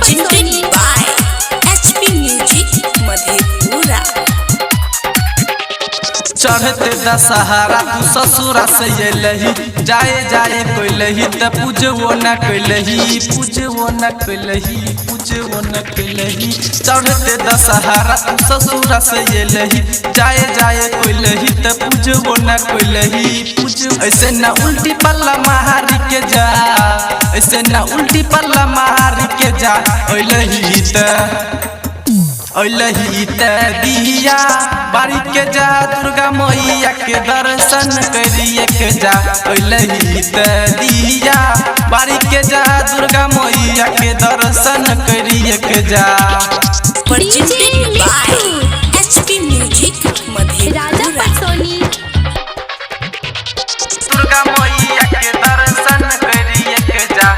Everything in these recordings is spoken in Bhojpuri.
presented by HP Music Madhepura. चढ़ते दशहरा तू ससुरा से अइलही, जाए जाए कोइलही त पूजवो न कोइलही, पूजवो न कोइलही, पूजवो न कोइलही। चढ़ते दशहरा तू ससुरा से अइलही, जाए जाए कोइलही त पूजवो न कोइलही। ऐसे न उल्टी पल्ला मारी के जा, ऐसे न उल्टी पल्ला मारी के जा। ओइलही त दिया बारी के जा, दुर्गा मैया के दर्शन करिए के जा। ओइलही त दिया बारी के जा, दुर्गा मैया के दर्शन करिए के जा। presented by HP Music Madhepura. Durga मैया के दर्शन करिए के जा।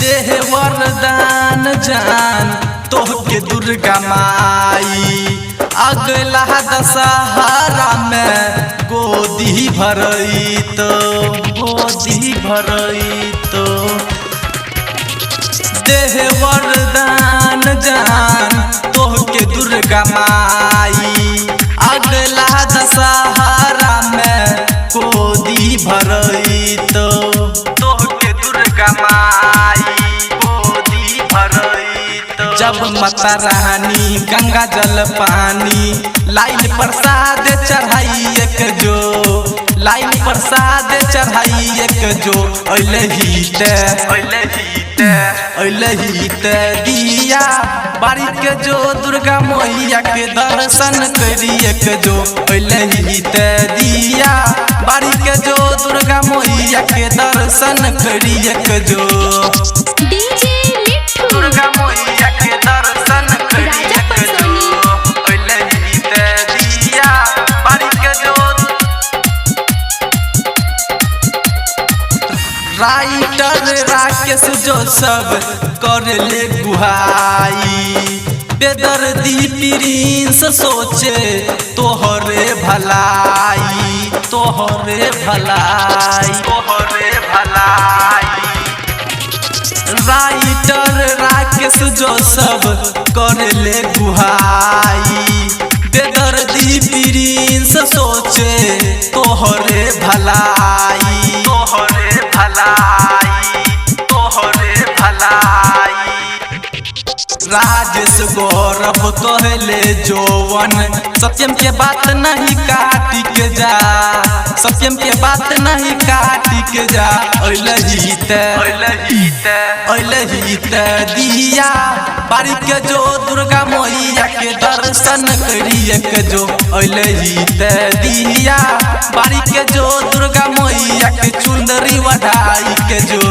देह वरदान जान तोहके दुर्गा माई, अगला दशहरा में गोदी भरई तो, गोदी भरई तो। देह वरदान जान तोहके दुर्गा माई, अगला दशहरा में गोदी भरई तो, तोहके दुर्गा माई गोदी भरई तो। जब माता रानी गंगा जल पानी लाइन प्रसाद चढ़ाई एक जो, लाइन प्रसाद चढ़ाई एक जो। ओइलही त दिया बारी के जो, दुर्गा मैया के दर्शन करिए के जो। ओइलही त दिया बारी के जो, दुर्गा मैया के दर्शन करिए के जो। दुर्गा मैया के दर्शन करिए के जो। ओइलही त दिया बारी के जो। राइटर राकेश जो सब कर ले गुहाई, बेदर्दी प्रिंस सोचे तोहरे भलाई, तोहरे भलाई, तोहरे भलाई। राइटर राकेश जो सब कर ले गुहाई, बेदर्दी प्रिंस सोचे तोहरे भलाई, तोहरे भलाई, तोहरे भलाई। राजेश गौरव कहले जोवन, सत्यम के बात नहीं काटी के जा, सत्यम के बात नहीं काटी के जा। ओइलही त दिया बारी के जो, दुर्गा मैया के दर्शन करिए के जो। ओइलही त दिया बारी के जो, दुर्गा मैया के चुंदरी वढ़ाई के जो।